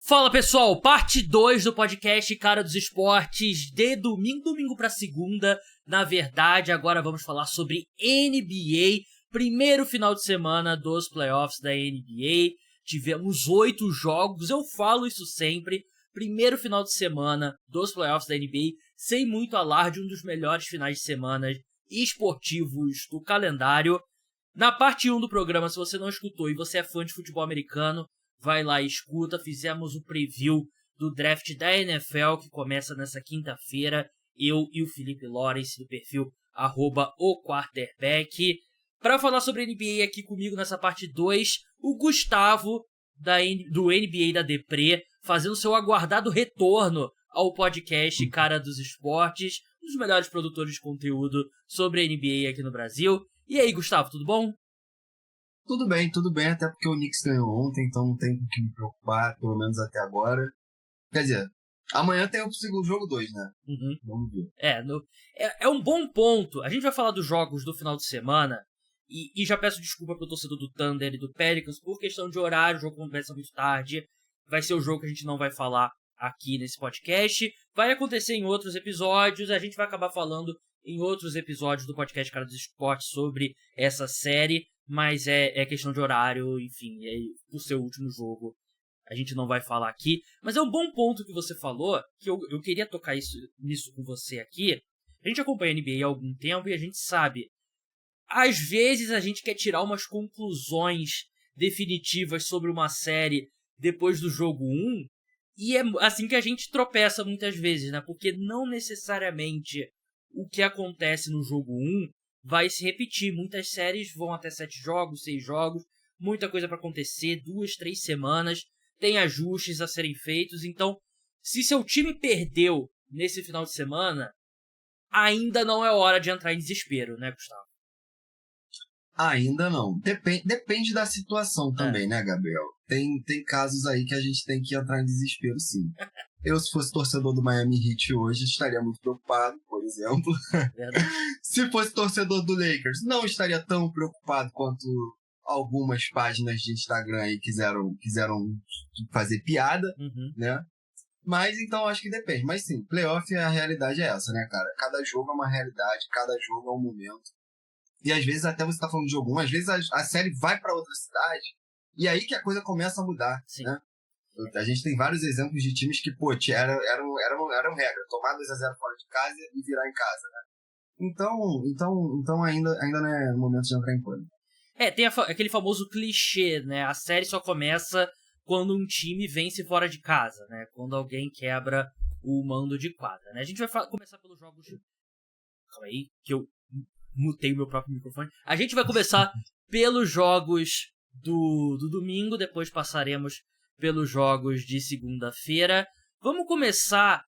Fala pessoal, parte 2 do podcast Cara dos Esportes, de domingo pra segunda. Na verdade, agora vamos falar sobre NBA, primeiro final de semana dos playoffs da NBA. Tivemos 8 jogos, eu falo isso sempre, primeiro final de semana dos playoffs da NBA, sem muito alarde, um dos melhores finais de semana esportivos do calendário. Na parte 1 do programa, se você não escutou e você é fã de futebol americano, vai lá e escuta. Fizemos o preview do draft da NFL, que começa nessa quinta-feira. Eu e o Felipe Lawrence, do perfil @oquarterback. Para falar sobre NBA aqui comigo nessa parte 2, o Gustavo, do NBA da Depre, fazendo seu aguardado retorno ao podcast Cara dos Esportes, um dos melhores produtores de conteúdo sobre NBA aqui no Brasil. E aí, Gustavo, tudo bom? Tudo bem, até porque o Knicks ganhou ontem, então não tem com que me preocupar, pelo menos até agora. Quer dizer, amanhã tem o segundo jogo 2, né? Uhum. Vamos ver. É um bom ponto. A gente vai falar dos jogos do final de semana, e já peço desculpa pro torcedor do Thunder e do Pelicans por questão de horário, o jogo começa muito tarde. Vai ser o jogo que a gente não vai falar aqui nesse podcast. Vai acontecer em outros episódios, a gente vai acabar falando em outros episódios do podcast Cara dos Esportes sobre essa série. Mas é questão de horário, enfim, o seu último jogo a gente não vai falar aqui. Mas é um bom ponto que você falou, que eu queria tocar nisso com você aqui. A gente acompanha a NBA há algum tempo e a gente sabe, às vezes a gente quer tirar umas conclusões definitivas sobre uma série depois do jogo 1, e é assim que a gente tropeça muitas vezes, né? Porque não necessariamente o que acontece no jogo 1 vai se repetir. Muitas séries vão até 7 jogos, 6 jogos, muita coisa para acontecer, 2, 3 semanas, tem ajustes a serem feitos. Então, se seu time perdeu nesse final de semana, ainda não é hora de entrar em desespero, né, Gustavo? Ainda não. Depende da situação também, né, Gabriel? Tem casos aí que a gente tem que entrar em desespero, sim. Eu, se fosse torcedor do Miami Heat hoje, estaria muito preocupado, por exemplo. Se fosse torcedor do Lakers, não estaria tão preocupado quanto algumas páginas de Instagram aí quiseram fazer piada, né? Mas então acho que depende. Mas sim, playoff, a realidade é essa, né, cara? Cada jogo é uma realidade, cada jogo é um momento. E às vezes até você tá falando de jogo 1, às vezes a série vai para outra cidade, e aí que a coisa começa a mudar, sim, né? A gente tem vários exemplos de times que, pô, eram regra, tomar 2-0 fora de casa e virar em casa, né? Então ainda não é momento de entrar em pânico. Tem aquele famoso clichê, né? A série só começa quando um time vence fora de casa, né? Quando alguém quebra o mando de quadra, né? A gente vai começar pelos jogos... Calma aí, que eu mutei o meu próprio microfone. A gente vai começar pelos jogos do domingo, depois passaremos pelos jogos de segunda-feira. Vamos começar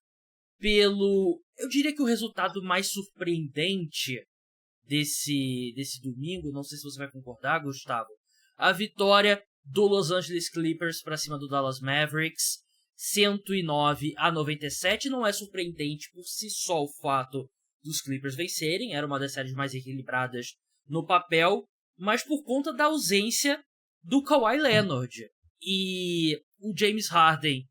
pelo... Eu diria que o resultado mais surpreendente desse domingo, não sei se você vai concordar, Gustavo, a vitória do Los Angeles Clippers para cima do Dallas Mavericks, 109-97. Não é surpreendente por si só o fato dos Clippers vencerem, era uma das séries mais equilibradas no papel, mas por conta da ausência do Kawhi Leonard. E o James Harden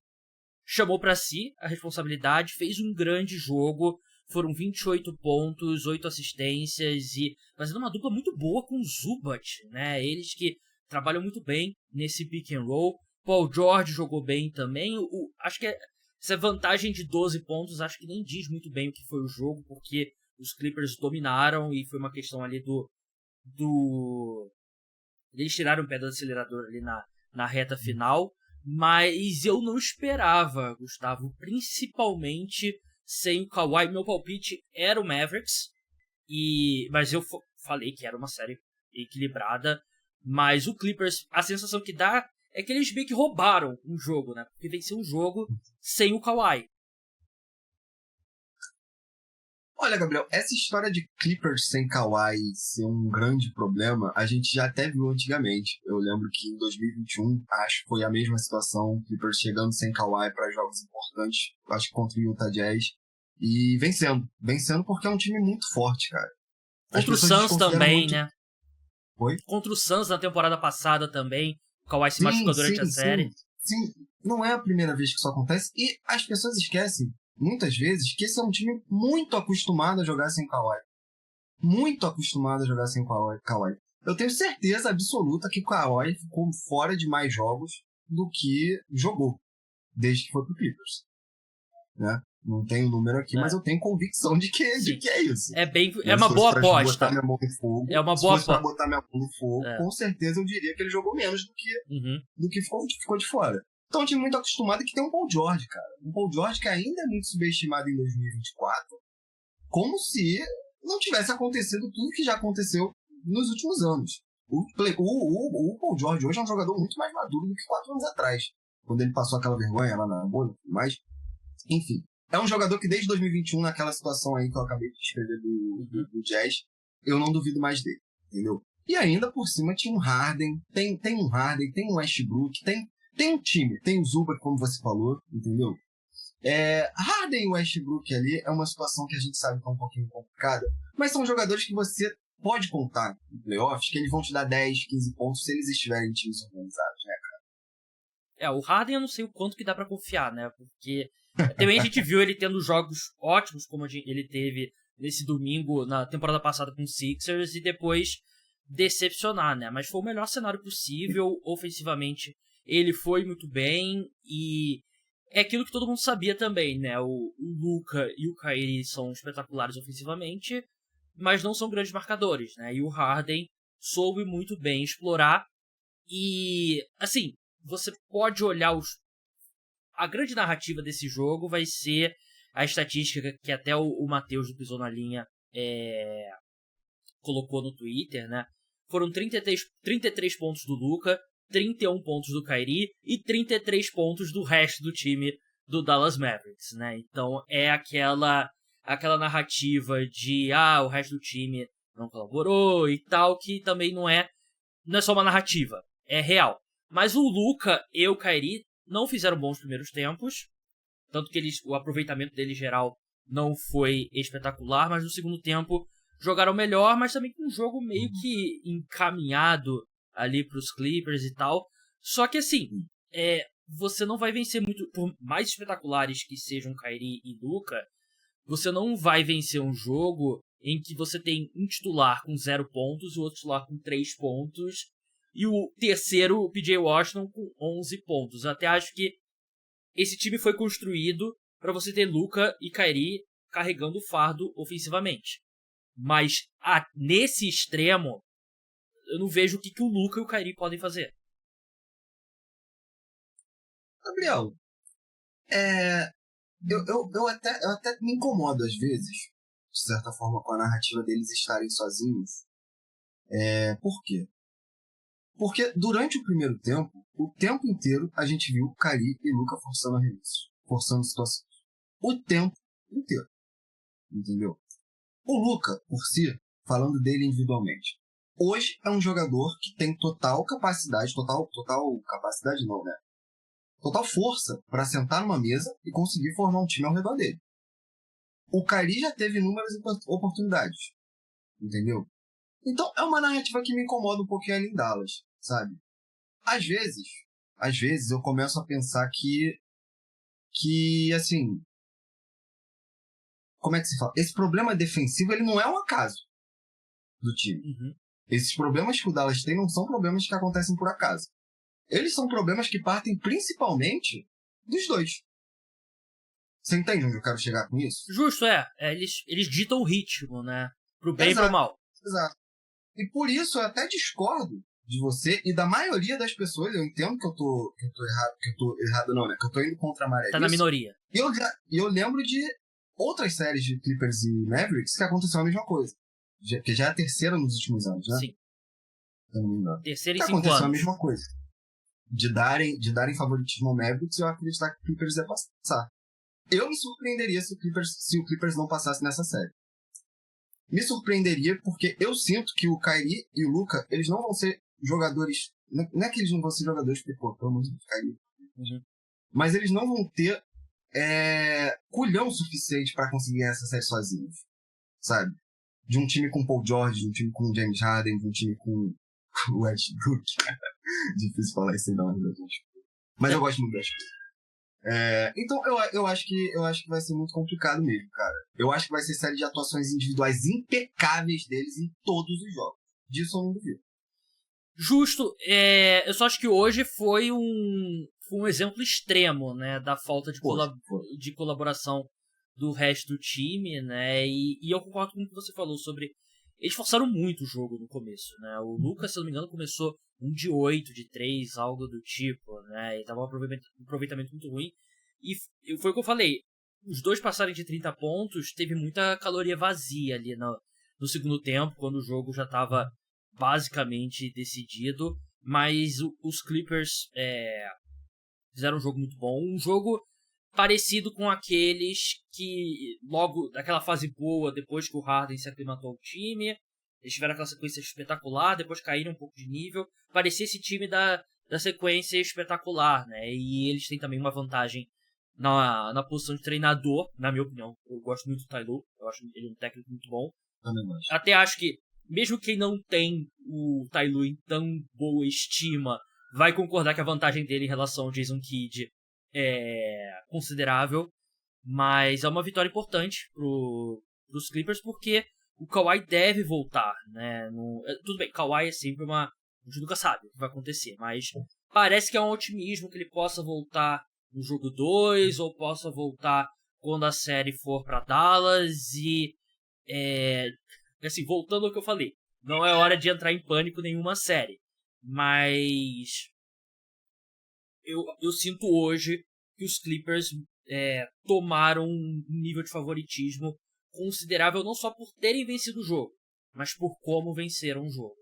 chamou para si a responsabilidade, fez um grande jogo, foram 28 pontos, 8 assistências, e fazendo uma dupla muito boa com o Zubac, né? Eles que trabalham muito bem nesse pick and roll. Paul George jogou bem também. Acho que essa vantagem de 12 pontos, acho que nem diz muito bem o que foi o jogo, porque os Clippers dominaram e foi uma questão ali eles tiraram o pé do acelerador ali na reta final, mas eu não esperava, Gustavo, principalmente sem o Kawhi. Meu palpite era o Mavericks, mas eu falei que era uma série equilibrada, mas o Clippers, a sensação que dá é que eles meio que roubaram um jogo, né? Porque venceu um jogo sem o Kawhi. Olha, Gabriel, essa história de Clippers sem Kawhi ser um grande problema, a gente já até viu antigamente. Eu lembro que em 2021, acho que foi a mesma situação, Clippers chegando sem Kawhi para jogos importantes, acho que contra o Utah Jazz, e vencendo porque é um time muito forte, cara. Contra o Suns também, muito... né? Oi? Contra o Suns na temporada passada também, o Kawhi se machucou durante a série. Sim, não é a primeira vez que isso acontece. E as pessoas esquecem, muitas vezes, que esse é um time muito acostumado a jogar sem Kawhi. Muito acostumado a jogar sem Kawhi. Eu tenho certeza absoluta que o Kawhi ficou fora de mais jogos do que jogou, desde que foi pro Clippers. Né? Não tenho o número aqui, mas eu tenho convicção de que é isso. É uma boa aposta. Se fosse pra botar minha mão no fogo, com certeza eu diria que ele jogou menos do que ficou de fora. Então, é um time muito acostumado que tem um Paul George, cara. Um Paul George que ainda é muito subestimado em 2024, como se não tivesse acontecido tudo que já aconteceu nos últimos anos. O Paul George hoje é um jogador muito mais maduro do que 4 anos atrás, quando ele passou aquela vergonha lá na bolha. Mas, enfim, é um jogador que desde 2021, naquela situação aí que eu acabei de escrever do Jazz, eu não duvido mais dele, entendeu? E ainda por cima tinha um Harden, tem um Harden, tem um Westbrook, tem um time, tem o Zubac, como você falou, entendeu? Harden e Westbrook ali é uma situação que a gente sabe que é um pouquinho complicada, mas são jogadores que você pode contar em playoffs, que eles vão te dar 10, 15 pontos se eles estiverem em times organizados, né, cara? O Harden eu não sei o quanto que dá pra confiar, né, porque também a gente viu ele tendo jogos ótimos, como ele teve nesse domingo, na temporada passada com o Sixers, e depois decepcionar, né, mas foi o melhor cenário possível, ofensivamente ele foi muito bem, e é aquilo que todo mundo sabia também, né, o Luka e o Kyrie são espetaculares ofensivamente, mas não são grandes marcadores, né? E o Harden soube muito bem explorar. E, assim, você pode olhar a grande narrativa desse jogo vai ser a estatística que até o Matheus do Pisou na Linha colocou no Twitter, né? Foram 33 pontos do Luka, 31 pontos do Kyrie e 33 pontos do resto do time do Dallas Mavericks, né? Então é aquela narrativa de o resto do time não colaborou e tal, que também não é só uma narrativa, é real. Mas o Luka e o Kyrie não fizeram bons primeiros tempos, tanto que o aproveitamento deles geral não foi espetacular, mas no segundo tempo jogaram melhor, mas também com um jogo meio que encaminhado ali pros Clippers e tal. Só que assim, você não vai vencer muito, por mais espetaculares que sejam Kyrie e Luka, você não vai vencer um jogo em que você tem um titular com 0 pontos, o outro titular com 3 pontos, e o terceiro, o PJ Washington, com 11 pontos. Eu até acho que esse time foi construído para você ter Luka e Kyrie carregando o fardo ofensivamente. Mas nesse extremo, eu não vejo o que o Luka e o Kyrie podem fazer. Gabriel, eu até me incomodo às vezes, de certa forma, com a narrativa deles estarem sozinhos. Por quê? Porque durante o primeiro tempo, o tempo inteiro, a gente viu Kyrie e Luka forçando arremessos, forçando situações. O tempo inteiro. Entendeu? O Luka, por si, falando dele individualmente, hoje é um jogador que tem total capacidade, total capacidade não, né? Total força para sentar numa mesa e conseguir formar um time ao redor dele. O Kyrie já teve inúmeras oportunidades, entendeu? Então é uma narrativa que me incomoda um pouquinho ali em Dallas, sabe? Às vezes eu começo a pensar que assim, como é que se fala? Esse problema defensivo, ele não é um acaso do time. Uhum. Esses problemas que o Dallas tem não são problemas que acontecem por acaso. Eles são problemas que partem principalmente dos dois. Você entende onde eu quero chegar com isso? Justo, eles ditam o ritmo, né? Pro bem e pro mal. Exato. E por isso eu até discordo de você e da maioria das pessoas. Eu entendo que eu tô errado não, né? Que eu tô indo contra a maré. Tá na minoria. E eu lembro de outras séries de Clippers e Mavericks que aconteceu a mesma coisa. Que já é a terceira nos últimos anos, né? Sim. Terceira em 5 anos. Aconteceu a mesma coisa. De darem favoritismo ao Mavericks e eu acreditar que o Clippers ia passar. Eu me surpreenderia se o Clippers não passasse nessa série. Me surpreenderia porque eu sinto que o Kyrie e o Luka, eles não vão ser jogadores... Não é que eles não vão ser jogadores, porque, pelo amor de Deus, Kyrie. Uhum. Mas eles não vão ter culhão suficiente para conseguir essa série sozinhos. Sabe? De um time com Paul George, de um time com James Harden, de um time com o Westbrook. Difícil falar isso aí, não, gente. Mas eu gosto muito das coisas. Então eu acho que vai ser muito complicado mesmo, cara. Eu acho que vai ser série de atuações individuais impecáveis deles em todos os jogos. Disso eu não duvido. Justo. Eu só acho que hoje foi um exemplo extremo, né, da falta de colaboração do resto do time, né, e eu concordo com o que você falou sobre... Eles forçaram muito o jogo no começo, né, o Lucas, se eu não me engano, começou 1 de 8, de 3, algo do tipo, né, e tava um aproveitamento muito ruim, e foi o que eu falei, os dois passarem de 30 pontos, teve muita caloria vazia ali no segundo tempo, quando o jogo já tava basicamente decidido, mas os Clippers fizeram um jogo muito bom, um jogo parecido com aqueles que logo daquela fase boa, depois que o Harden se aclimatou ao time, eles tiveram aquela sequência espetacular, depois caíram um pouco de nível, parecia esse time da sequência espetacular, né, e eles têm também uma vantagem na posição de treinador, na minha opinião. Eu gosto muito do Ty Lue, eu acho ele um técnico muito bom. Até acho que mesmo quem não tem o Ty Lue em tão boa estima, vai concordar que a vantagem dele em relação ao Jason Kidd é considerável. Mas é uma vitória importante pros Clippers, porque o Kawhi deve voltar, né? Tudo bem, Kawhi é sempre a gente nunca sabe o que vai acontecer, mas parece que é um otimismo que ele possa voltar no jogo 2, ou possa voltar quando a série for para Dallas, e assim, voltando ao que eu falei, não é hora de entrar em pânico nenhuma série, mas eu sinto hoje que os Clippers tomaram um nível de favoritismo considerável, não só por terem vencido o jogo, mas por como venceram o jogo.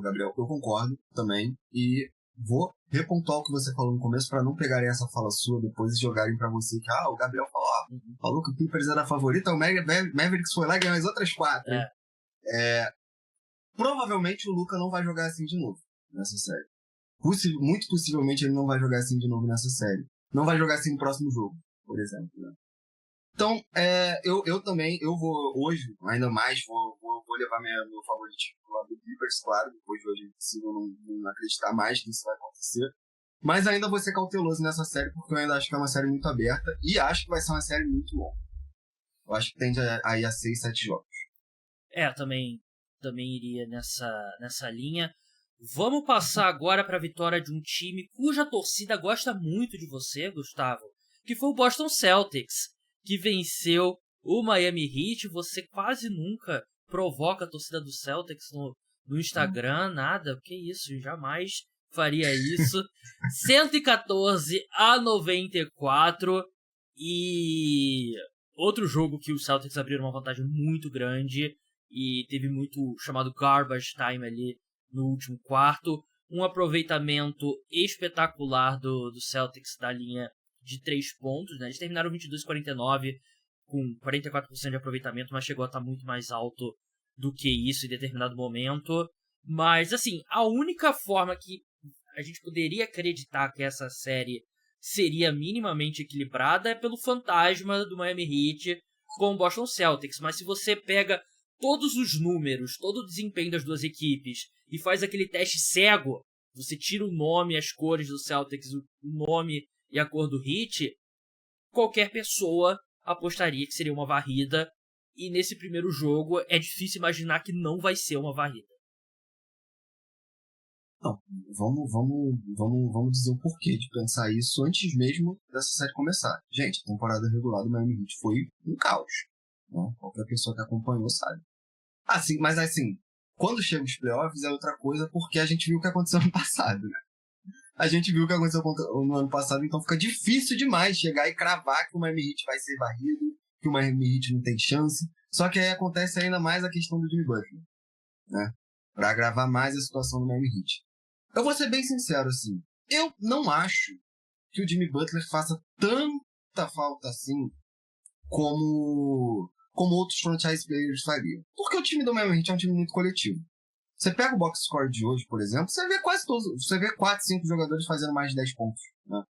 Gabriel, eu concordo também, e vou repontuar o que você falou no começo para não pegarem essa fala sua depois e jogarem para você que o Gabriel falou que o Clippers era favorito, o Mavericks foi lá e ganhou as outras 4. Provavelmente o Luka não vai jogar assim de novo nessa série. Muito possivelmente ele não vai jogar assim de novo nessa série. Não vai jogar assim no próximo jogo, por exemplo, né? Então, eu também, eu vou hoje, ainda mais, vou levar meu favoritismo pro lado do Clippers, claro, depois de hoje é impossível não acreditar mais que isso vai acontecer. Mas ainda vou ser cauteloso nessa série, porque eu ainda acho que é uma série muito aberta, e acho que vai ser uma série muito longa. Eu acho que tende a ir a 6, 7 jogos. Também iria nessa linha. Vamos passar agora para a vitória de um time cuja torcida gosta muito de você, Gustavo, que foi o Boston Celtics, que venceu o Miami Heat. Você quase nunca provoca a torcida do Celtics no Instagram, nada, que isso, jamais faria isso. 114-94, e outro jogo que os Celtics abriram uma vantagem muito grande e teve muito chamado garbage time ali no último quarto. Um aproveitamento espetacular do Celtics da linha de 3 pontos, né? Eles terminaram 22-49 com 44% de aproveitamento, mas chegou a estar muito mais alto do que isso em determinado momento. Mas, assim, a única forma que a gente poderia acreditar que essa série seria minimamente equilibrada é pelo fantasma do Miami Heat com o Boston Celtics. Mas se você pega todos os números, todo o desempenho das duas equipes e faz aquele teste cego, você tira o nome, as cores do Celtics, o nome e a cor do Heat, qualquer pessoa apostaria que seria uma varrida, e nesse primeiro jogo é difícil imaginar que não vai ser uma varrida. Não, vamos dizer o porquê de pensar isso antes mesmo dessa série começar. Gente, a temporada regular do Miami Heat foi um caos, né? Qualquer pessoa que acompanhou sabe. Mas quando chega os playoffs é outra coisa, porque a gente viu o que aconteceu no passado, né? A gente viu o que aconteceu no ano passado, então fica difícil demais chegar e cravar que o Miami Heat vai ser varrido, que o Miami Heat não tem chance. Só que aí acontece ainda mais a questão do Jimmy Butler, né? Pra agravar mais a situação do Miami Heat. Eu vou ser bem sincero, assim. Eu não acho que o Jimmy Butler faça tanta falta assim como outros franchise players fariam. Porque o time do Miami Heat é um time muito coletivo. Você pega o box score de hoje, por exemplo, você vê quase todos, você vê 4, 5 jogadores fazendo mais de 10 pontos, né?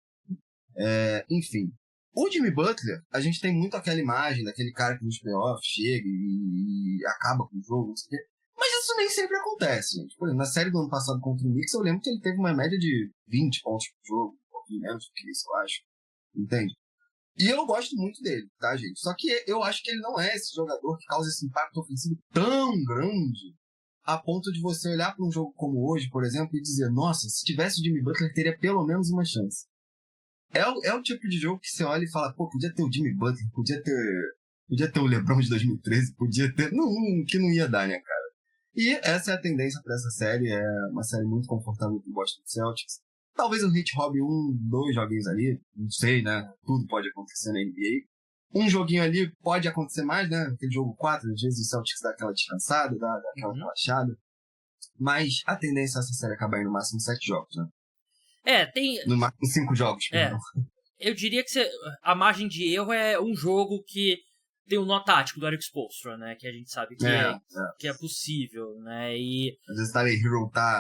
Enfim. O Jimmy Butler, a gente tem muito aquela imagem daquele cara que nos playoffs chega e acaba com o jogo, não sei o quê. Mas isso nem sempre acontece, gente. Por exemplo, na série do ano passado contra o Knicks, eu lembro que ele teve uma média de 20 pontos por jogo, um pouquinho menos do que isso, eu acho. Entende? E eu gosto muito dele, tá, gente? Só que eu acho que ele não é esse jogador que causa esse impacto ofensivo tão grande a ponto de você olhar para um jogo como hoje, por exemplo, e dizer, nossa, se tivesse o Jimmy Butler, teria pelo menos uma chance. É o tipo de jogo que você olha e fala, pô, podia ter o Jimmy Butler, podia ter o LeBron de 2013, podia ter... Não, que não ia dar, né, cara? E essa é a tendência para essa série, é uma série muito confortável pro Boston Celtics. Talvez o Heat roube 2 joguinhos ali, não sei, né? Tudo pode acontecer na NBA. Um joguinho ali pode acontecer mais, né? Aquele jogo 4, às vezes o Celtics dá aquela descansada, dá aquela relaxada. Mas a tendência é essa série acabar em no máximo 7 jogos, né? Tem... No máximo 5 jogos, perdão. Eu diria que a margem de erro é um jogo que tem o nó tático do Eric Spoelstra, né? Que a gente sabe que é possível, né? E... Às vezes o Tyler Hero tá...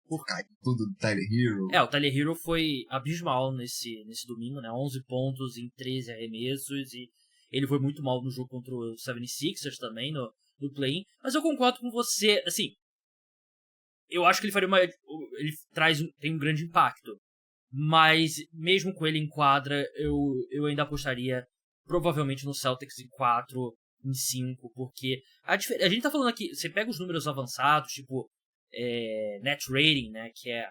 Por cair tudo do Tyler Hero. O Tyler Hero foi abismal nesse domingo, né? 11 pontos em 13 arremessos e ele foi muito mal no jogo contra o 76ers também, no play-in. Mas eu concordo com você, assim... Eu acho que ele faria ele tem um grande impacto. Mas, mesmo com ele em quadra, eu ainda apostaria provavelmente no Celtics em 4, em 5, porque a gente tá falando aqui, você pega os números avançados, tipo net rating, né, que é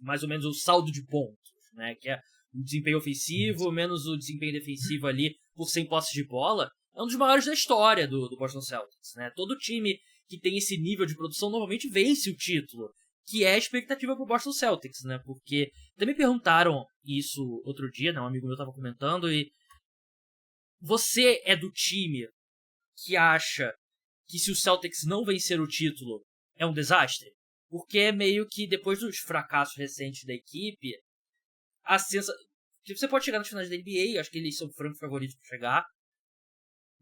mais ou menos o saldo de pontos, né, que é o desempenho ofensivo menos o desempenho defensivo ali por 100 posses de bola, é um dos maiores da história do Boston Celtics, né? Todo time que tem esse nível de produção normalmente vence o título, que é a expectativa pro Boston Celtics, né? Porque também perguntaram isso outro dia, né? Um amigo meu tava comentando, e você é do time que acha que se o Celtics não vencer o título é um desastre? Porque é meio que depois dos fracassos recentes da equipe, a sensação... Você pode chegar nas finais da NBA, acho que eles são francos favoritos para chegar,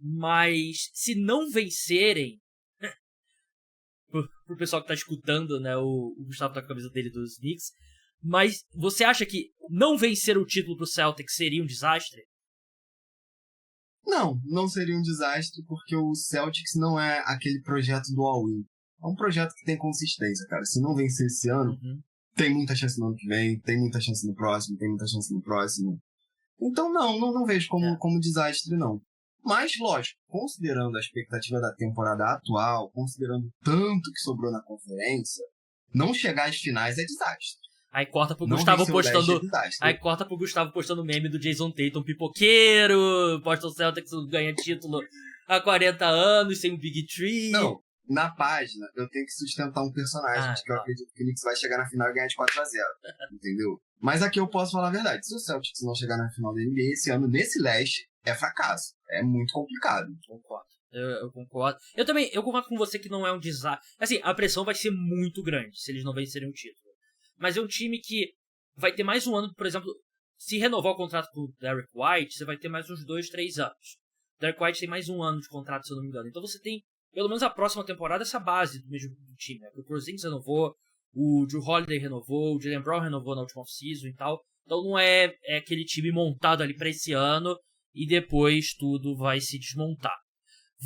mas se não vencerem, pro pessoal que tá escutando, né, o Gustavo tá com a camisa dele dos Knicks, mas você acha que não vencer o título pro Celtics seria um desastre? Não seria um desastre, porque o Celtics não é aquele projeto do all-in. É um projeto que tem consistência, cara. Se não vencer esse ano, tem muita chance no ano que vem, tem muita chance no próximo, tem muita chance no próximo. Então não vejo como desastre, não. Mas, lógico, considerando a expectativa da temporada atual, considerando tanto que sobrou na conferência, não chegar às finais é desastre. Aí corta pro Gustavo postando. Aí corta pro Gustavo postando meme do Jason Tatum, pipoqueiro, Boston Celtics ganha título há 40 anos, sem o Big Tree. Não, na página eu tenho que sustentar um personagem, que eu acredito que o Knicks vai chegar na final e ganhar de 4-0. Entendeu? Mas aqui eu posso falar a verdade. Se o Celtics não chegar na final da NBA esse ano, nesse leste, é fracasso. É muito complicado. Concordo. Eu concordo. Eu concordo com você que não é um desastre. Assim, a pressão vai ser muito grande se eles não vencerem o título. Mas é um time que vai ter mais um ano, por exemplo, se renovar o contrato com o Derek White, você vai ter mais uns 2, 3 anos. O Derek White tem mais um ano de contrato, se eu não me engano. Então você tem, pelo menos a próxima temporada, essa base do mesmo time. Né? O Porzingis renovou, o Drew Holiday renovou, o Jaylen Brown renovou na última off-season e tal. Então não é aquele time montado ali pra esse ano e depois tudo vai se desmontar.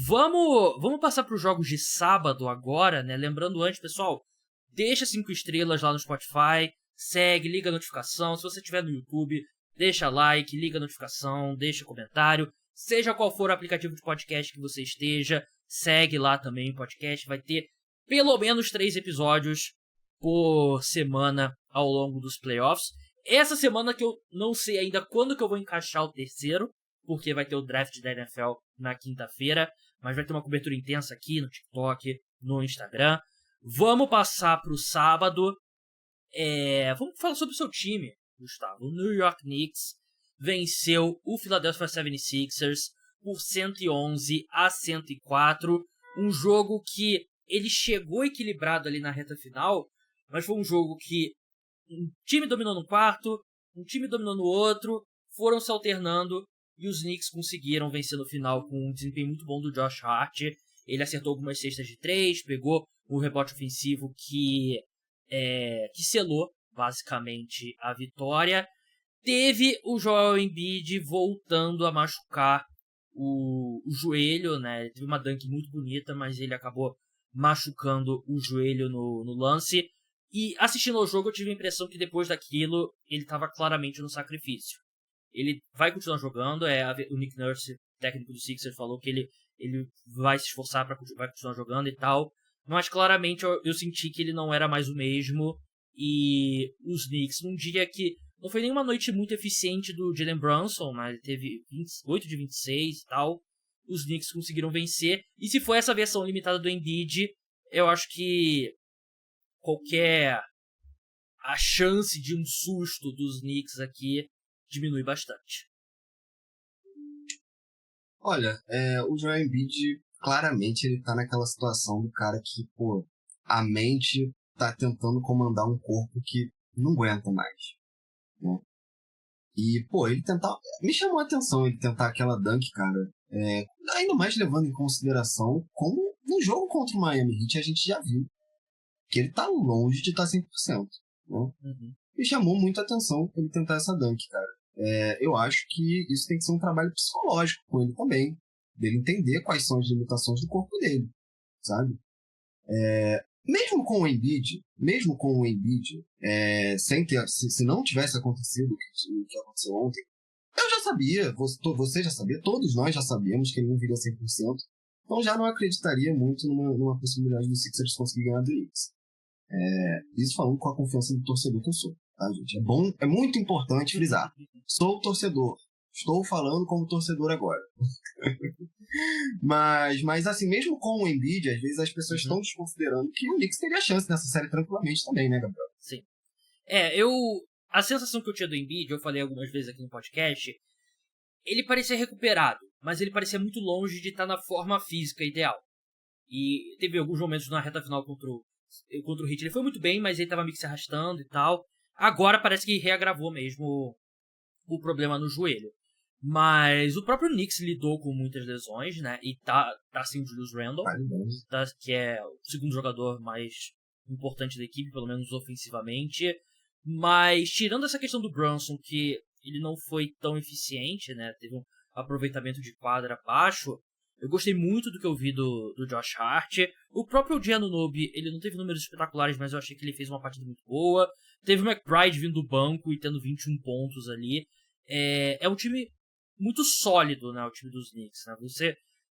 Vamos passar para os jogos de sábado agora, né? Lembrando antes, pessoal, deixa 5 estrelas lá no Spotify, segue, liga a notificação. Se você estiver no YouTube, deixa like, liga a notificação, deixa comentário. Seja qual for o aplicativo de podcast que você esteja, segue lá também o podcast. Vai ter pelo menos 3 episódios por semana ao longo dos playoffs. Essa semana que eu não sei ainda quando que eu vou encaixar o terceiro, porque vai ter o draft da NFL na quinta-feira, mas vai ter uma cobertura intensa aqui no TikTok, no Instagram. Vamos passar pro sábado. Vamos falar sobre o seu time, Gustavo. O New York Knicks venceu o Philadelphia 76ers por 111-104. Um jogo que ele chegou equilibrado ali na reta final, mas foi um jogo que um time dominou no quarto, um time dominou no outro, foram se alternando e os Knicks conseguiram vencer no final com um desempenho muito bom do Josh Hart. Ele acertou algumas cestas de 3, pegou o rebote ofensivo que selou basicamente a vitória. Teve o Joel Embiid voltando a machucar o joelho, né? Ele teve uma dunk muito bonita, mas ele acabou machucando o joelho no lance. E assistindo ao jogo eu tive a impressão que depois daquilo ele estava claramente no sacrifício. Ele vai continuar jogando, o Nick Nurse, técnico do Sixers, falou que ele vai se esforçar vai continuar jogando e tal, mas claramente eu senti que ele não era mais o mesmo, e os Knicks, num dia que não foi nenhuma noite muito eficiente do Jalen Brunson, mas ele teve 8 de 26 e tal, os Knicks conseguiram vencer, e se for essa versão limitada do Embiid, eu acho que a chance de um susto dos Knicks aqui diminui bastante. Olha, o Joel Embiid, claramente, ele tá naquela situação do cara que, pô, a mente tá tentando comandar um corpo que não aguenta mais, né? E, pô, ele tentar... Me chamou a atenção ele tentar aquela dunk, cara. Ainda mais levando em consideração como no jogo contra o Miami Heat a gente já viu que ele tá longe de estar 100%, né? Uhum. Me chamou muito a atenção ele tentar essa dunk, cara. Eu acho que isso tem que ser um trabalho psicológico com ele também, dele entender quais são as limitações do corpo dele, sabe? Mesmo com o Embiid, se não tivesse acontecido o que aconteceu ontem, eu já sabia, você já sabia, todos nós já sabíamos que ele não viria 100%, então já não acreditaria muito numa possibilidade do Sixers conseguir ganhar do Knicks. Isso falando com a confiança do torcedor que eu sou, tá, gente? É muito importante frisar. Sou torcedor. Estou falando como torcedor agora. mas assim, mesmo com o Embiid, às vezes as pessoas estão desconsiderando que o Knicks teria chance nessa série tranquilamente também, né, Gabriel? Sim. A sensação que eu tinha do Embiid, eu falei algumas vezes aqui no podcast, ele parecia recuperado, mas ele parecia muito longe de estar na forma física ideal. E teve alguns momentos na reta final contra o Heat, ele foi muito bem, mas ele tava meio que se arrastando e tal. Agora parece que reagravou mesmo o problema no joelho. Mas o próprio Knicks lidou com muitas lesões, né? E tá sem o Julius Randle, que é o segundo jogador mais importante da equipe, pelo menos ofensivamente. Mas tirando essa questão do Brunson, que ele não foi tão eficiente, né? Teve um aproveitamento de quadra baixo. Eu gostei muito do que eu vi do Josh Hart. O próprio Giannunobi, ele não teve números espetaculares, mas eu achei que ele fez uma partida muito boa. Teve o McBride vindo do banco e tendo 21 pontos ali. É um time muito sólido, né? O time dos Knicks, né? O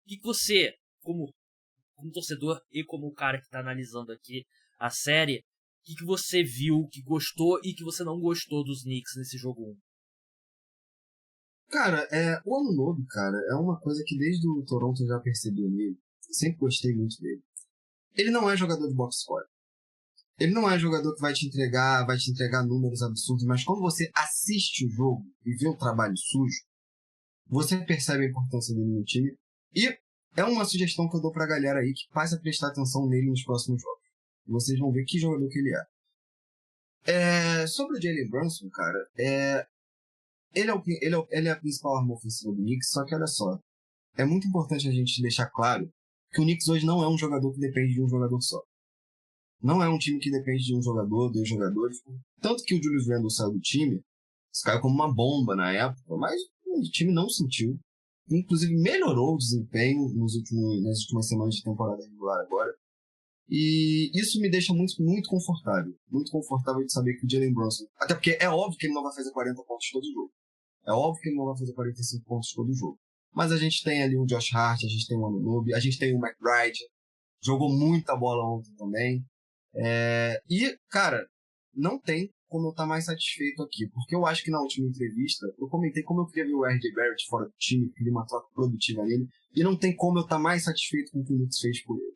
que você, como torcedor e como o cara que tá analisando aqui a série, o que você viu, que gostou e que você não gostou dos Knicks nesse jogo 1? Cara, o Anunoby, cara, é uma coisa que desde o Toronto eu já percebi nele. Sempre gostei muito dele. Ele não é jogador de box score. Ele não é jogador que vai te entregar números absurdos, mas quando você assiste o jogo e vê o trabalho sujo, você percebe a importância dele no time. E é uma sugestão que eu dou pra galera aí que passe a prestar atenção nele nos próximos jogos. E vocês vão ver que jogador que ele é. Sobre o Jalen Brunson, cara, ele é a principal arma ofensiva do Knicks, só que olha só, é muito importante a gente deixar claro que o Knicks hoje não é um jogador que depende de um jogador só. Não é um time que depende de um jogador, 2 jogadores. Tanto que o Julius Randle saiu do time, caiu como uma bomba na época, mas o time não sentiu. Inclusive melhorou o desempenho nas últimas semanas de temporada regular agora. E isso me deixa muito, muito confortável. Muito confortável de saber que o Jalen Brunson... Até porque é óbvio que ele não vai fazer 40 pontos todo jogo. É óbvio que ele não vai fazer 45 pontos todo jogo. Mas a gente tem ali o Josh Hart, a gente tem o Anunoby, a gente tem o McBride. Jogou muita bola ontem também. E, cara, não tem como eu estar mais satisfeito aqui. Porque eu acho que na última entrevista eu comentei como eu queria ver o R.J. Barrett fora do time, queria uma troca produtiva nele. E não tem como eu estar mais satisfeito com o que o Knicks fez por ele.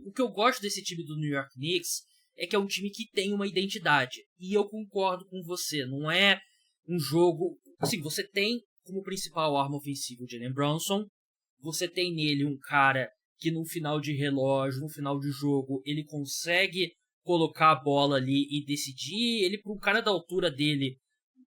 O que eu gosto desse time do New York Knicks é que é um time que tem uma identidade. E eu concordo com você, não é um jogo... Assim, você tem como principal arma ofensiva o Jalen Brunson, você tem nele um cara que no final de relógio, no final de jogo, ele consegue colocar a bola ali e decidir. Ele, para um cara da altura dele,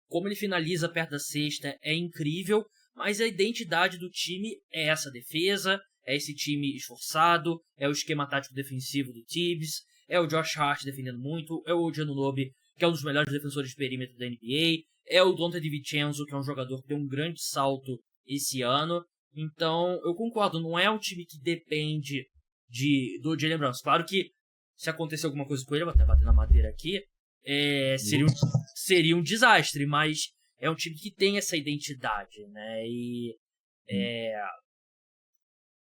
como ele finaliza perto da cesta, é incrível. Mas a identidade do time é essa defesa, é esse time esforçado, é o esquema tático defensivo do Tibbs, é o Josh Hart defendendo muito, é o Giannunoby, que é um dos melhores defensores de perímetro da NBA, é o Donte DiVincenzo, que é um jogador que deu um grande salto esse ano. Então, eu concordo, não é um time que depende do Jalen Brunson. Claro que se acontecer alguma coisa com ele, eu vou até bater na madeira aqui, seria um desastre, mas é um time que tem essa identidade, né? E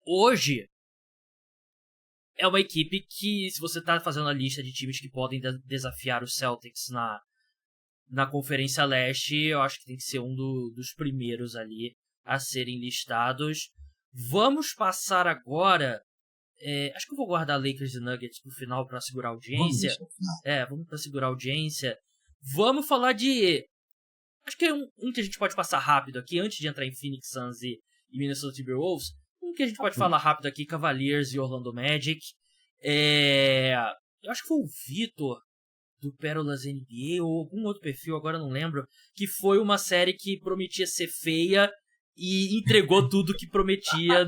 hoje é uma equipe que, se você tá fazendo a lista de times que podem desafiar o Celtics na Conferência Leste, eu acho que tem que ser um dos primeiros ali a serem listados. Vamos passar agora... acho que eu vou guardar Lakers e Nuggets pro final pra segurar a audiência. Vamos pra segurar a audiência. Vamos falar de... Acho que é um que a gente pode passar rápido aqui, antes de entrar em Phoenix Suns e Minnesota Timberwolves. Um que a gente pode falar rápido aqui, Cavaliers e Orlando Magic. Eu acho que foi o Vitor do Pérolas NBA ou algum outro perfil, agora não lembro, que foi uma série que prometia ser feia e entregou tudo que prometia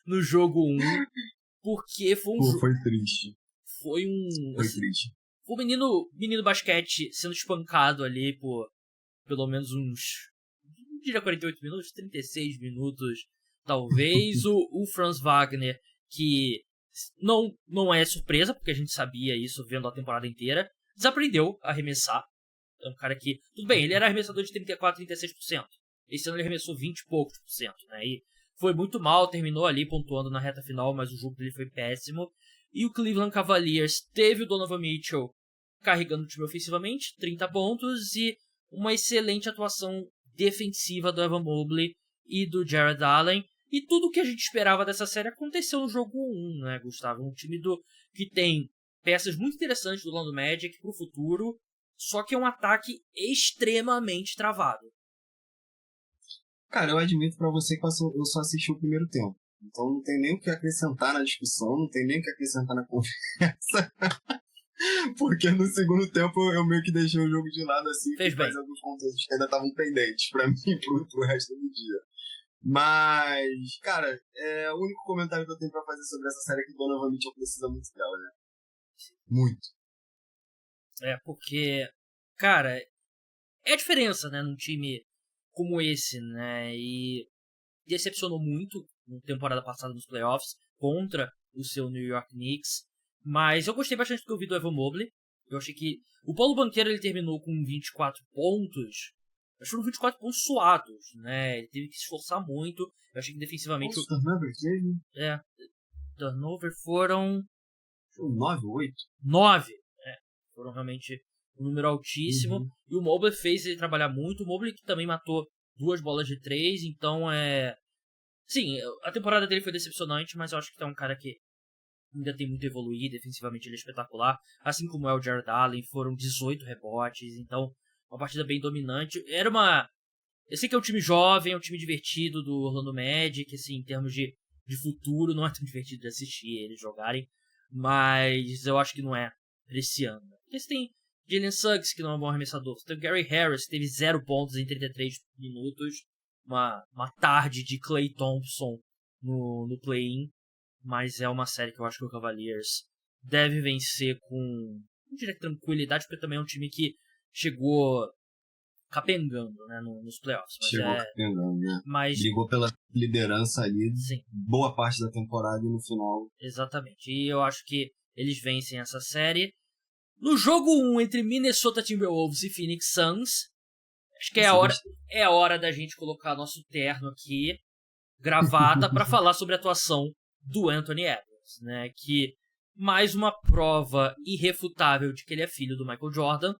no jogo 1, porque foi um jogo... Foi triste. Foi triste. Foi um menino basquete sendo espancado ali por pelo menos uns, não diria 48 minutos, 36 minutos, talvez. o Franz Wagner, que não é surpresa, porque a gente sabia isso vendo a temporada inteira, desaprendeu a arremessar. É um cara que, tudo bem, ele era arremessador de 34%, 36%. Esse ano ele arremessou 20 e poucos por cento, né? E foi muito mal, terminou ali pontuando na reta final, mas o jogo dele foi péssimo. E o Cleveland Cavaliers teve o Donovan Mitchell carregando o time ofensivamente, 30 pontos, e uma excelente atuação defensiva do Evan Mobley e do Jared Allen. E tudo o que a gente esperava dessa série aconteceu no jogo 1, né, Gustavo? Um time que tem peças muito interessantes do Orlando Magic pro futuro, só que é um ataque extremamente travado. Cara, eu admito pra você que eu só assisti o primeiro tempo. Então não tem nem o que acrescentar na discussão, não tem nem o que acrescentar na conversa. Porque no segundo tempo eu meio que deixei o jogo de lado assim, fazendo os conteúdos que ainda estavam pendentes pra mim pro resto do dia. Mas, cara, o único comentário que eu tenho pra fazer sobre essa série é que Donovan Mitchell precisa muito dela, né? Muito. Porque, cara, é a diferença, né, num time como esse, né? E decepcionou muito na temporada passada nos playoffs contra o seu New York Knicks. Mas eu gostei bastante do que eu vi do Evan Mobley. Eu achei que o Paulo Banchero ele terminou com 24 pontos. Eu achei que foram 24 pontos suados, né? Ele teve que se esforçar muito. Eu achei que defensivamente... Os turnovers dele? Turnover foram... 9 ou 8? 9. Foram realmente um número altíssimo. Uhum. E o Mobley fez ele trabalhar muito. O Mobley que também matou 2 bolas de 3. Então Sim, a temporada dele foi decepcionante, mas eu acho que é um cara que ainda tem muito a evoluir. Defensivamente ele é espetacular. Assim como é o Jared Allen, foram 18 rebotes. Então, uma partida bem dominante. Eu sei que é um time jovem, é um time divertido do Orlando Magic, assim, em termos de futuro, não é tão divertido de assistir eles jogarem. Mas eu acho que não é pra esse ano. Porque você tem Jalen Suggs, que não é um bom arremessador. Você tem o Gary Harris, que teve 0 pontos em 33 minutos. Uma tarde de Klay Thompson no play-in. Mas é uma série que eu acho que o Cavaliers deve vencer com, não diria tranquilidade, porque também é um time que chegou capengando, né, nos playoffs. Mas chegou capengando, né? Mas... brigou pela liderança ali, sim, boa parte da temporada e no final. Exatamente. E eu acho que eles vencem essa série. No jogo 1 entre Minnesota Timberwolves e Phoenix Suns, acho que é a hora da gente colocar nosso terno aqui, gravata, para falar sobre a atuação do Anthony Edwards, né? Que mais uma prova irrefutável de que ele é filho do Michael Jordan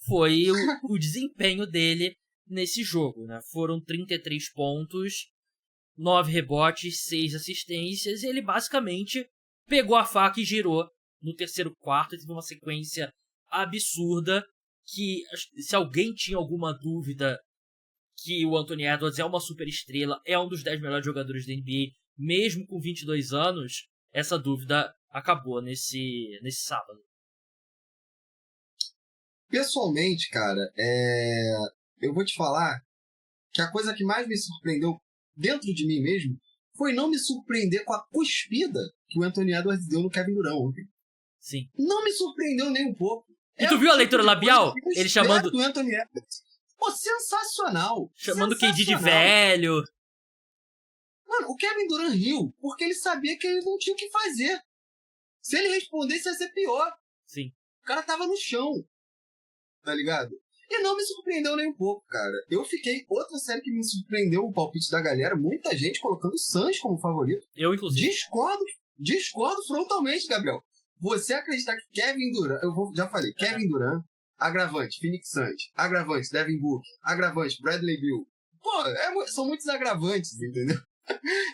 foi o desempenho dele nesse jogo, né? Foram 33 pontos, 9 rebotes, 6 assistências, e ele basicamente pegou a faca e girou no terceiro quarto. Teve uma sequência absurda que, se alguém tinha alguma dúvida que o Anthony Edwards é uma superestrela, é um dos 10 melhores jogadores da NBA, mesmo com 22 anos, essa dúvida acabou nesse sábado. Pessoalmente, cara, eu vou te falar que a coisa que mais me surpreendeu dentro de mim mesmo foi não me surpreender com a cuspida que o Anthony Edwards deu no Kevin Durant ontem. Sim. Não me surpreendeu nem um pouco. E tu viu a leitura labial? Ele chamando o Anthony Edwards. Pô, sensacional! Chamando o KD de velho. Mano, o Kevin Durant riu porque ele sabia que ele não tinha o que fazer. Se ele respondesse, ia ser pior. Sim. O cara tava no chão. Tá ligado? E não me surpreendeu nem um pouco, cara. Eu fiquei... Outra série que me surpreendeu o palpite da galera, muita gente colocando o Suns como favorito. Eu, inclusive. Discordo frontalmente, Gabriel. Você acreditar que Kevin Durant... Já falei. Kevin Durant, agravante, Phoenix Suns. Agravante, Devin Booker. Agravante, Bradley Beal. Pô, são muitos agravantes, entendeu?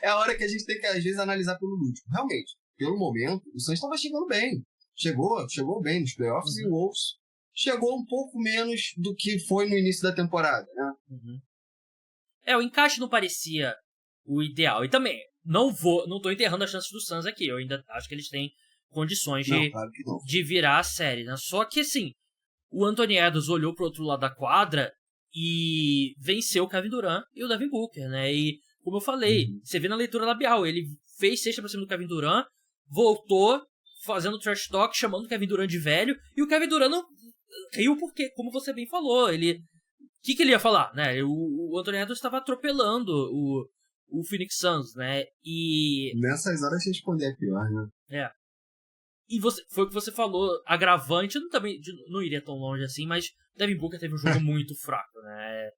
É a hora que a gente tem que, às vezes, analisar pelo último. Realmente, pelo momento, o Suns estava chegando bem. Chegou bem nos playoffs e o Wolves chegou um pouco menos do que foi no início da temporada, né? O encaixe não parecia o ideal. E também, não tô enterrando as chances do Suns aqui. Eu ainda acho que eles têm condições de virar a série, né? Só que, assim, o Anthony Edwards olhou pro outro lado da quadra e venceu o Kevin Durant e o Devin Booker, né? E, como eu falei, você vê na leitura labial, ele fez cesta pra cima do Kevin Durant, voltou fazendo trash talk, chamando o Kevin Durant de velho, e o Kevin Durant não riu porque, como você bem falou, ele... O que ele ia falar, né? O Anthony Edwards estava atropelando o Phoenix Suns, né? E... Nessas horas responder é pior, né? E foi o que você falou, agravante, também não iria tão longe assim, mas Devin Booker teve um jogo muito fraco, né?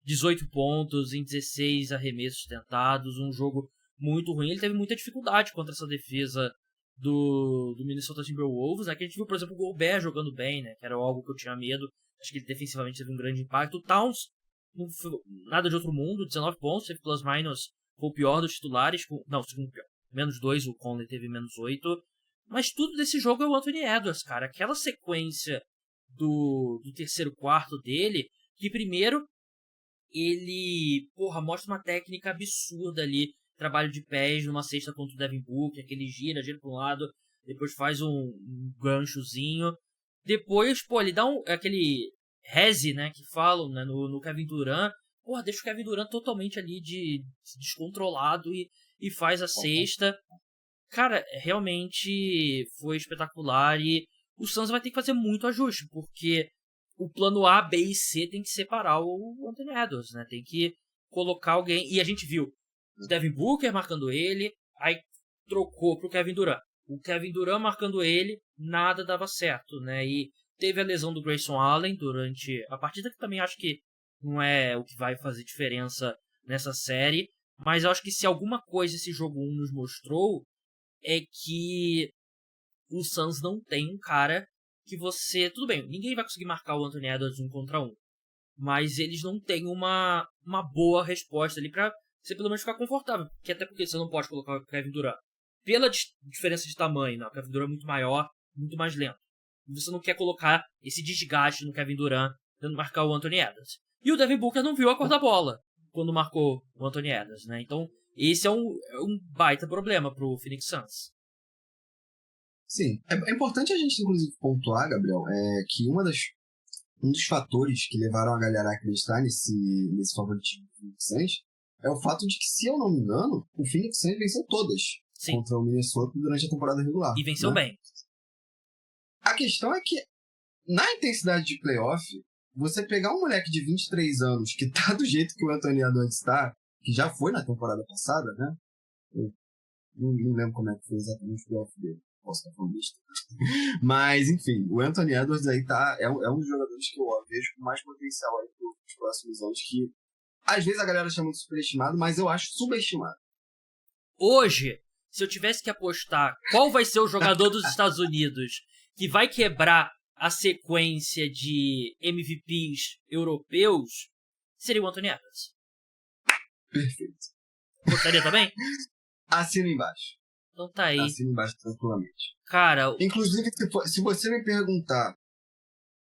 18 pontos em 16 arremessos tentados, um jogo muito ruim. Ele teve muita dificuldade contra essa defesa do Minnesota Timberwolves, né? Que a gente viu, por exemplo, o Gobert jogando bem, né? Que era algo que eu tinha medo. Acho que ele defensivamente teve um grande impacto. O Towns, não foi nada de outro mundo, 19 pontos, teve plus-minus, foi o pior dos titulares. Não, segundo pior. Menos 2, o Conley teve menos 8. Mas tudo desse jogo é o Anthony Edwards, cara. Aquela sequência do terceiro quarto dele, que primeiro ele, mostra uma técnica absurda ali. Trabalho de pés numa cesta contra o Devin Booker, que ele gira para um lado, depois faz um ganchozinho. Depois, ele dá aquele reze, né, que falam, né, no Kevin Durant. Deixa o Kevin Durant totalmente ali descontrolado e faz a cesta. Cara, realmente foi espetacular e o Suns vai ter que fazer muito ajuste, porque o plano A, B e C tem que separar o Anthony Edwards, né? Tem que colocar alguém. E a gente viu o Devin Booker marcando ele, aí trocou pro Kevin Durant. O Kevin Durant marcando ele, nada dava certo, né? E teve a lesão do Grayson Allen durante a partida, que também acho que não é o que vai fazer diferença nessa série. Mas eu acho que se alguma coisa esse jogo 1 nos mostrou, é que o Suns não tem um cara que você... Tudo bem, ninguém vai conseguir marcar o Anthony Edwards 1 contra 1. Mas eles não têm uma boa resposta ali pra você pelo menos ficar confortável. Que até porque você não pode colocar o Kevin Durant. Pela diferença de tamanho, não, o Kevin Durant é muito maior, muito mais lento. Você não quer colocar esse desgaste no Kevin Durant tentando marcar o Anthony Edwards. E o Devin Booker não viu a cor da bola quando marcou o Anthony Edwards, né? Então, esse é um baita problema pro Phoenix Suns. Sim. É importante a gente, inclusive, pontuar, Gabriel, que um dos fatores que levaram a galera a acreditar nesse favoritismo do Phoenix Suns é o fato de que, se eu não me engano, o Phoenix Suns venceu todas contra o Minnesota durante a temporada regular. E venceu bem. A questão é que, na intensidade de playoff, você pegar um moleque de 23 anos que tá do jeito que o Anthony Edwards tá, que já foi na temporada passada, né? Eu não lembro como é que foi exatamente o playoff dele. Posso estar falando isso. Mas, enfim, o Anthony Edwards aí é um dos jogadores que eu vejo com mais potencial aí pros próximos anos, que às vezes a galera chama de superestimado, mas eu acho subestimado. Hoje, se eu tivesse que apostar qual vai ser o jogador dos Estados Unidos que vai quebrar a sequência de MVPs europeus, seria o Anthony Edwards. Perfeito. Gostaria também? Assino embaixo. Então tá aí. Assino embaixo tranquilamente. Cara... Inclusive, se você me perguntar...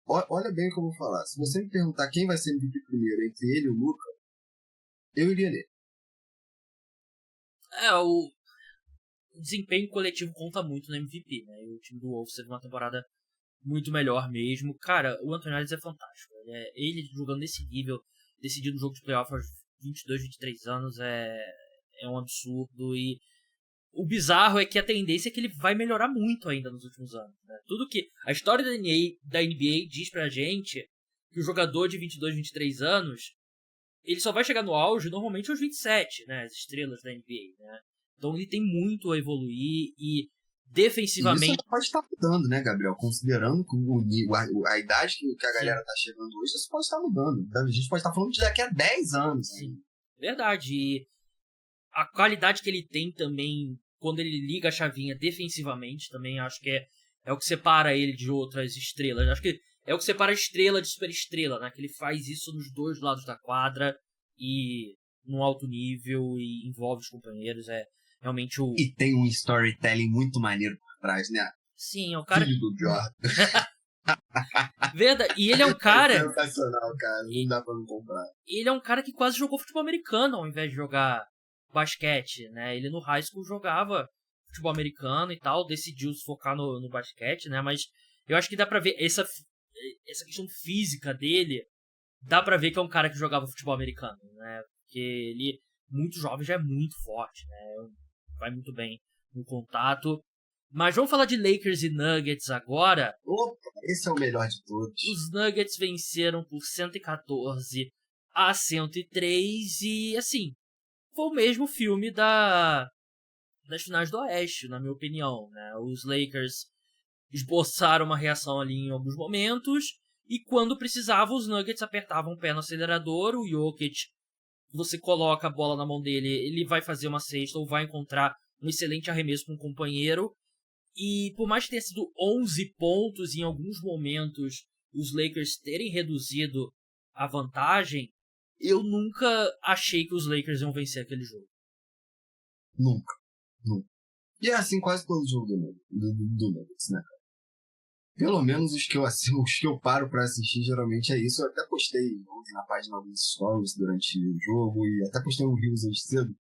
Olha bem o que eu vou falar. Se você me perguntar quem vai ser MVP primeiro entre ele e o Luka, eu iria nele. O desempenho coletivo conta muito no MVP, né? E o time do Wolves teve uma temporada muito melhor mesmo. Cara, o Anthony Edwards é fantástico. Ele jogando nesse nível, decidindo o jogo de playoff aos 22, 23 anos, é um absurdo. E o bizarro é que a tendência é que ele vai melhorar muito ainda nos últimos anos, né? Tudo que a história da NBA diz pra gente que o jogador de 22, 23 anos, ele só vai chegar no auge normalmente aos 27, né? As estrelas da NBA, né? Então ele tem muito a evoluir e defensivamente... Isso pode estar mudando, né, Gabriel? Considerando a idade que a galera tá chegando hoje, isso pode estar mudando. A gente pode estar falando de daqui a 10 anos. Sim, verdade. E a qualidade que ele tem também, quando ele liga a chavinha defensivamente, também acho que é o que separa ele de outras estrelas. Acho que é o que separa a estrela de superestrela, né? Que ele faz isso nos dois lados da quadra e num alto nível e envolve os companheiros. É realmente o... E tem um storytelling muito maneiro por trás, né? Sim, é o cara... Filho do Jordan. Verdade. E ele é um cara... É sensacional, cara. Não dá pra não comprar. Ele é um cara que quase jogou futebol americano ao invés de jogar basquete, né? Ele no high school jogava futebol americano e tal, decidiu se focar no basquete, né? Mas eu acho que dá pra ver essa questão física dele, dá pra ver que é um cara que jogava futebol americano, né? Porque ele, muito jovem, já é muito forte, né? Vai muito bem no contato. Mas vamos falar de Lakers e Nuggets agora. Opa, esse é o melhor de todos. Os Nuggets venceram por 114-103 e, assim, foi o mesmo filme das finais do Oeste, na minha opinião, né? Os Lakers esboçaram uma reação ali em alguns momentos e quando precisava os Nuggets apertavam o pé no acelerador. O Jokic, você coloca a bola na mão dele, ele vai fazer uma cesta ou vai encontrar um excelente arremesso com um companheiro. E por mais que tenha sido 11 pontos em alguns momentos os Lakers terem reduzido a vantagem, eu nunca achei que os Lakers iam vencer aquele jogo. Nunca. E é assim quase todo jogo do Nuggets, né? Pelo menos os que eu paro pra assistir geralmente é isso. Eu até postei ontem na página alguns stories durante o jogo e até postei um Reels hoje cedo.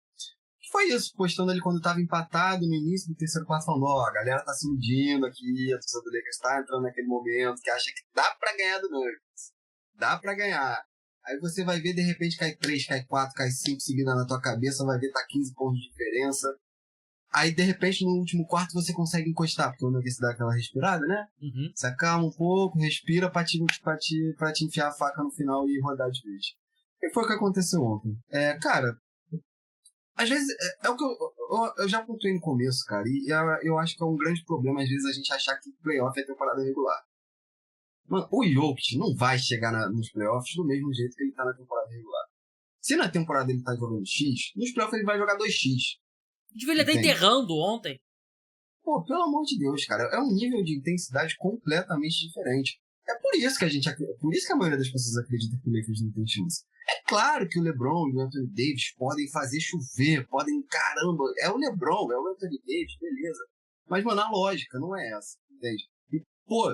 Foi isso, postando ali quando tava empatado no início do terceiro quarto, falando, a galera tá se iludindo aqui, a torcida do Lakers tá entrando naquele momento que acha que dá pra ganhar do Nuggets. Dá pra ganhar. Aí você vai ver, de repente, cai 3, cai 4, cai 5 seguida na tua cabeça, vai ver, tá 15 pontos de diferença. Aí, de repente, no último quarto você consegue encostar, porque o Nuggets dá aquela respirada, né? Uhum. Se acalma um pouco, respira pra te enfiar a faca no final e rodar de vez. E foi o que aconteceu ontem. Cara, às vezes, é o que eu já pontuei no começo, cara, e eu acho que é um grande problema, às vezes, a gente achar que playoff é temporada regular. Mano, o Jokic não vai chegar nos playoffs do mesmo jeito que ele tá na temporada regular. Se na temporada ele tá jogando X, nos playoffs ele vai jogar 2X. Devia ele estar enterrando ontem. Pô, pelo amor de Deus, cara, é um nível de intensidade completamente diferente. É por isso que a maioria das pessoas acredita que o Lakers não tem chance. É claro que o LeBron e o Anthony Davis podem fazer chover, caramba, é o LeBron, é o Anthony Davis, beleza. Mas, mano, a lógica não é essa, entende? E, pô,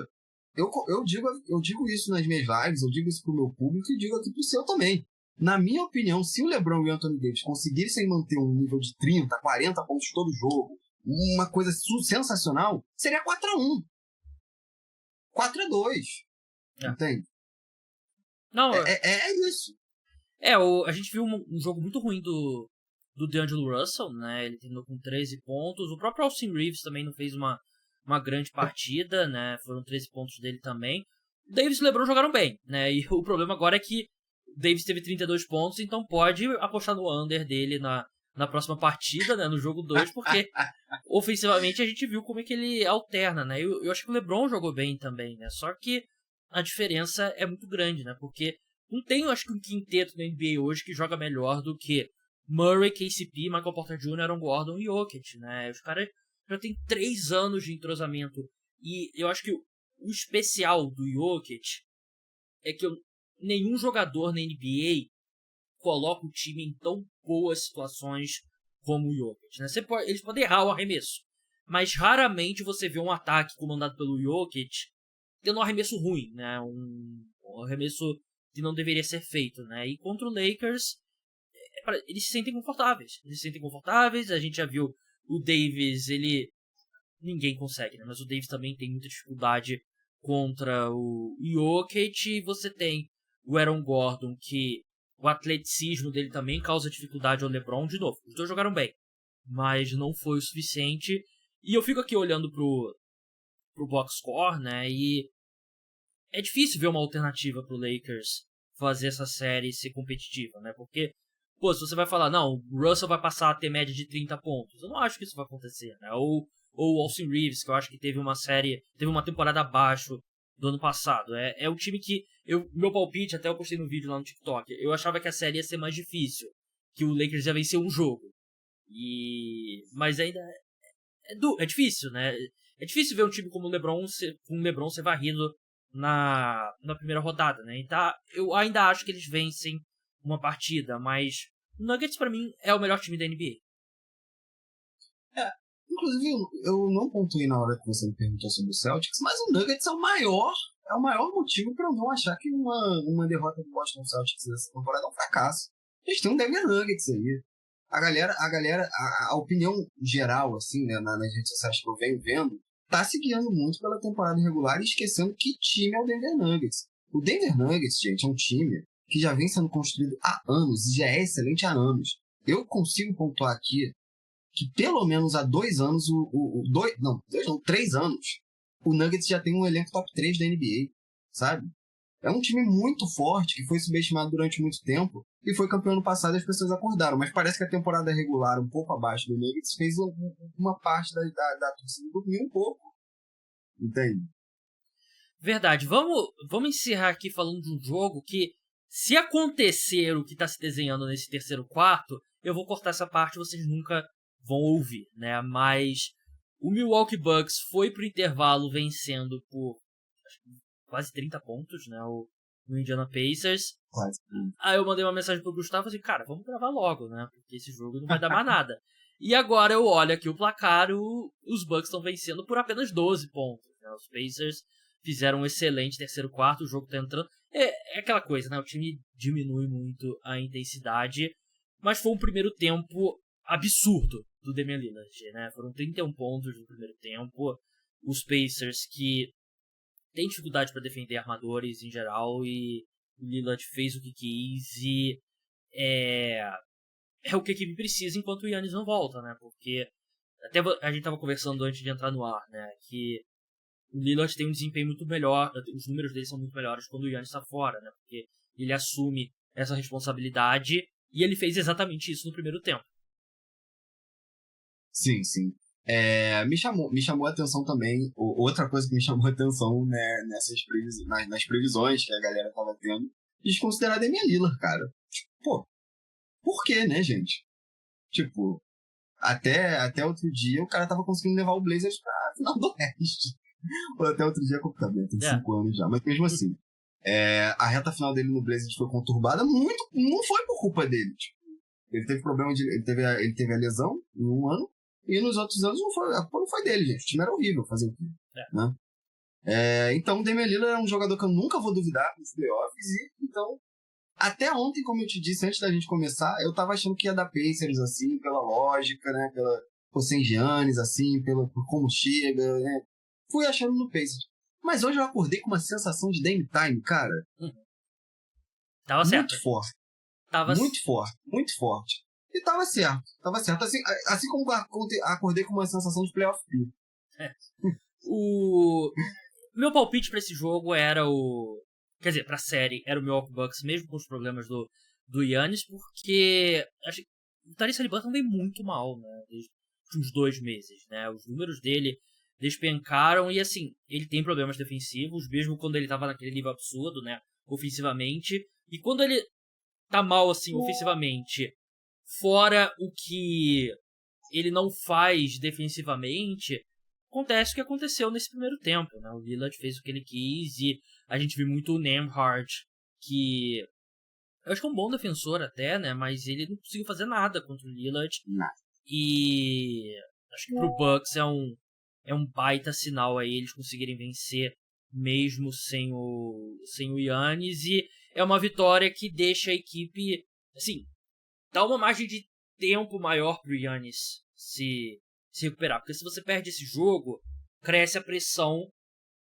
eu digo isso nas minhas lives, eu digo isso pro meu público e digo aqui pro seu também. Na minha opinião, se o LeBron e o Anthony Davis conseguissem manter um nível de 30, 40 pontos todo jogo, uma coisa sensacional, seria 4-1. 4-2. Entende? Não, é isso. A gente viu um jogo muito ruim do D'Angelo Russell, né? Ele terminou com 13 pontos. O próprio Austin Reeves também não fez uma grande partida, né? Foram 13 pontos dele também. O Davis e o LeBron jogaram bem, né? E o problema agora é que o Davis teve 32 pontos, então pode apostar no under dele na próxima partida, né? No jogo 2, porque ofensivamente a gente viu como é que ele alterna, né? Eu acho que o LeBron jogou bem também, né? Só que a diferença é muito grande, né? Porque não tem, eu acho que um quinteto na NBA hoje que joga melhor do que Murray, KCP, Michael Porter Jr., Aaron Gordon e Jokic, né? Os caras já têm 3 anos de entrosamento. E eu acho que o especial do Jokic é que nenhum jogador na NBA coloca o time em tão boas situações como o Jokic, né? Eles podem errar o arremesso, mas raramente você vê um ataque comandado pelo Jokic tendo um arremesso ruim, né? Um arremesso que não deveria ser feito, né? E contra o Lakers, eles se sentem confortáveis. A gente já viu o Davis, ninguém consegue, né? Mas o Davis também tem muita dificuldade contra o Jokic. E você tem o Aaron Gordon, que o atleticismo dele também causa dificuldade ao LeBron. De novo, os dois jogaram bem, mas não foi o suficiente. E eu fico aqui olhando pro box score, né? E é difícil ver uma alternativa pro Lakers fazer essa série ser competitiva, né? Porque, se você vai falar, não, o Russell vai passar a ter média de 30 pontos. Eu não acho que isso vai acontecer, né? Ou ou o Austin Reeves, que eu acho que teve uma temporada abaixo do ano passado. É um time que, meu palpite, até eu postei no vídeo lá no TikTok, eu achava que a série ia ser mais difícil, que o Lakers ia vencer um jogo. Mas ainda é difícil, né? É difícil ver um time como com o LeBron ser varrido na primeira rodada, né? Então, eu ainda acho que eles vencem uma partida, mas o Nuggets pra mim é o melhor time da NBA. Inclusive, eu não pontuei na hora que você me perguntou sobre o Celtics, mas o Nuggets é o maior motivo para eu não achar que uma derrota do Boston Celtics nessa temporada é um fracasso. A gente tem um Denver Nuggets aí. A opinião geral, assim, né, nas redes sociais que eu venho vendo, tá se guiando muito pela temporada regular e esquecendo que time é o Denver Nuggets. O Denver Nuggets, gente, é um time que já vem sendo construído há anos e já é excelente há anos. Eu consigo pontuar aqui que pelo menos há 2 anos, 3 anos, o Nuggets já tem um elenco top 3 da NBA, sabe? É um time muito forte, que foi subestimado durante muito tempo, e foi campeão ano passado e as pessoas acordaram. Mas parece que a temporada regular, um pouco abaixo do Nuggets, fez uma parte da torcida dormir um pouco. Entende? Verdade. Vamos encerrar aqui falando de um jogo que, se acontecer o que está se desenhando nesse terceiro quarto, eu vou cortar essa parte e vocês nunca vão ouvir, né? Mas o Milwaukee Bucks foi pro intervalo vencendo por quase 30 pontos, né? O Indiana Pacers. Quase. Aí eu mandei uma mensagem pro Gustavo e falei, cara, vamos gravar logo, né? Porque esse jogo não vai dar mais nada. E agora eu olho aqui o placar, os Bucks estão vencendo por apenas 12 pontos, né? Os Pacers fizeram um excelente terceiro quarto, o jogo tá entrando. É aquela coisa, né? O time diminui muito a intensidade, mas foi um primeiro tempo absurdo do Damian Lillard, né? Foram 31 pontos no primeiro tempo. Os Pacers que têm dificuldade para defender armadores em geral, e o Lillard fez o que quis, e é o que a equipe precisa enquanto o Giannis não volta, né? Porque até a gente tava conversando antes de entrar no ar, né? Que o Lillard tem um desempenho muito melhor, os números dele são muito melhores quando o Giannis está fora, né? Porque ele assume essa responsabilidade, e ele fez exatamente isso no primeiro tempo. Sim, sim. Me chamou a atenção também, outra coisa que me chamou a atenção, né, nas previsões que a galera tava tendo, desconsiderar Damian Lillard, cara. Pô, por quê, né, gente? Tipo, até outro dia o cara tava conseguindo levar o Blazers pra final do Oeste. Ou até outro dia, também, tem 5 anos já, mas mesmo assim. A reta final dele no Blazers foi conturbada, muito, não foi por culpa dele. Tipo, ele teve problema ele teve a lesão em um ano, e nos outros anos a culpa não foi dele, gente. O time era horrível fazer o quê? Né? Então o Damian Lillard é um jogador que eu nunca vou duvidar nos playoffs, e então, até ontem, como eu te disse antes da gente começar, eu tava achando que ia dar Pacers, assim, pela lógica, né? Por sem Giannis, assim, por como chega, né? Fui achando no Pacers. Mas hoje eu acordei com uma sensação de Dame Time, cara. Tava certo. Muito forte. Muito forte. E tava certo. Assim como acordei com uma sensação de playoff. O meu palpite pra esse jogo era quer dizer, pra série, era o Milwaukee Bucks, mesmo com os problemas do Giannis, porque o Tyrese Haliburton vem muito mal, né? Desde uns 2 meses, né? Os números dele despencaram, e assim, ele tem problemas defensivos, mesmo quando ele tava naquele nível absurdo, né? Ofensivamente. E quando ele tá mal, assim, ofensivamente, fora o que ele não faz defensivamente, acontece o que aconteceu nesse primeiro tempo, né? O Lillard fez o que ele quis, e a gente viu muito o Nembhard, que eu acho que é um bom defensor até, né? Mas ele não conseguiu fazer nada contra o Lillard. Não. E acho que pro Bucks é um baita sinal aí eles conseguirem vencer mesmo sem o Giannis, e é uma vitória que deixa a equipe, assim, dá uma margem de tempo maior pro Giannis se recuperar, porque se você perde esse jogo, cresce a pressão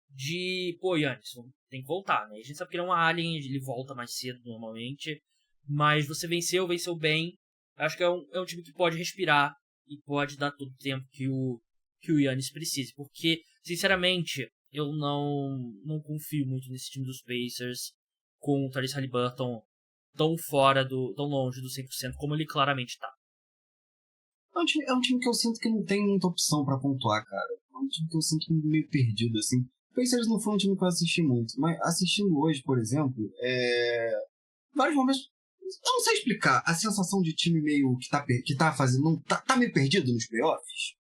de, pô, Giannis, tem que voltar, né? A gente sabe que ele é um alien, ele volta mais cedo normalmente, mas você venceu bem. Acho que é um time que pode respirar e pode dar todo o tempo que o Giannis precise, porque, sinceramente, eu não confio muito nesse time dos Pacers com o Tyrese Haliburton tão longe do 100% como ele claramente tá. É um time que eu sinto que não tem muita opção pra pontuar, cara. É um time que eu sinto meio perdido, assim. O Pacers não foi um time que eu assisti muito, mas assistindo hoje, por exemplo, vários momentos. Eu não sei explicar a sensação de time meio que tá fazendo. Não, tá meio perdido nos playoffs.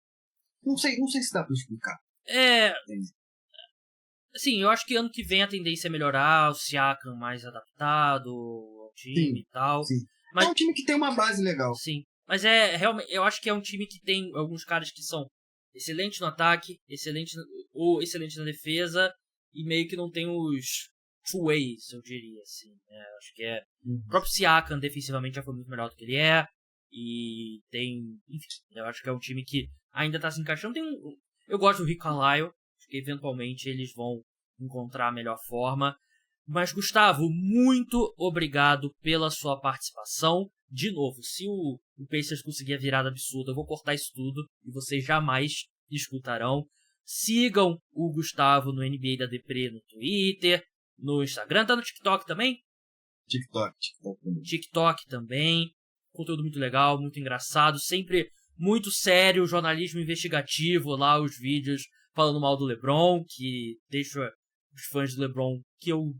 Não sei se dá pra explicar. Sim, eu acho que ano que vem a tendência é melhorar, o Siakam mais adaptado ao time e tal. Sim. Mas, é um time que tem uma base legal. Sim, mas realmente, eu acho que é um time que tem alguns caras que são excelentes no ataque, excelente na defesa, e meio que não tem os two ways, eu diria, assim. Acho que o próprio Siakam defensivamente já foi muito melhor do que ele é, e enfim, eu acho que é um time que ainda tá se encaixando. Eu gosto do Rick Carlisle, acho que eventualmente eles vão encontrar a melhor forma. Mas, Gustavo, muito obrigado pela sua participação. De novo, se o Pacers conseguir a virada absurda, eu vou cortar isso tudo e vocês jamais escutarão. Sigam o Gustavo no NBA da Depre no Twitter, no Instagram. Tá no TikTok também? TikTok também. Conteúdo muito legal, muito engraçado. Sempre muito sério, jornalismo investigativo lá, os vídeos falando mal do LeBron, que deixa os fãs do LeBron, que eu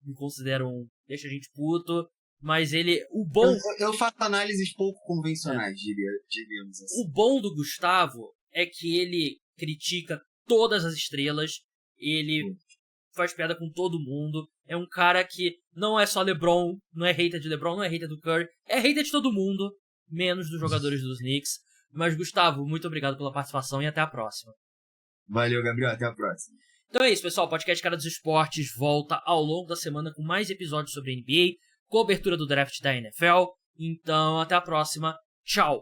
me considero deixa a gente puto, mas eu faço análises pouco convencionais, diríamos assim. O bom do Gustavo é que ele critica todas as estrelas, ele faz piada com todo mundo, é um cara que não é só LeBron, não é hater de LeBron, não é hater do Curry, é hater de todo mundo, menos dos jogadores dos Knicks. Mas, Gustavo, muito obrigado pela participação e até a próxima. Valeu, Gabriel, até a próxima. Então é isso, pessoal. O podcast Cara dos Esportes volta ao longo da semana com mais episódios sobre NBA, cobertura do draft da NFL. Então, até a próxima. Tchau!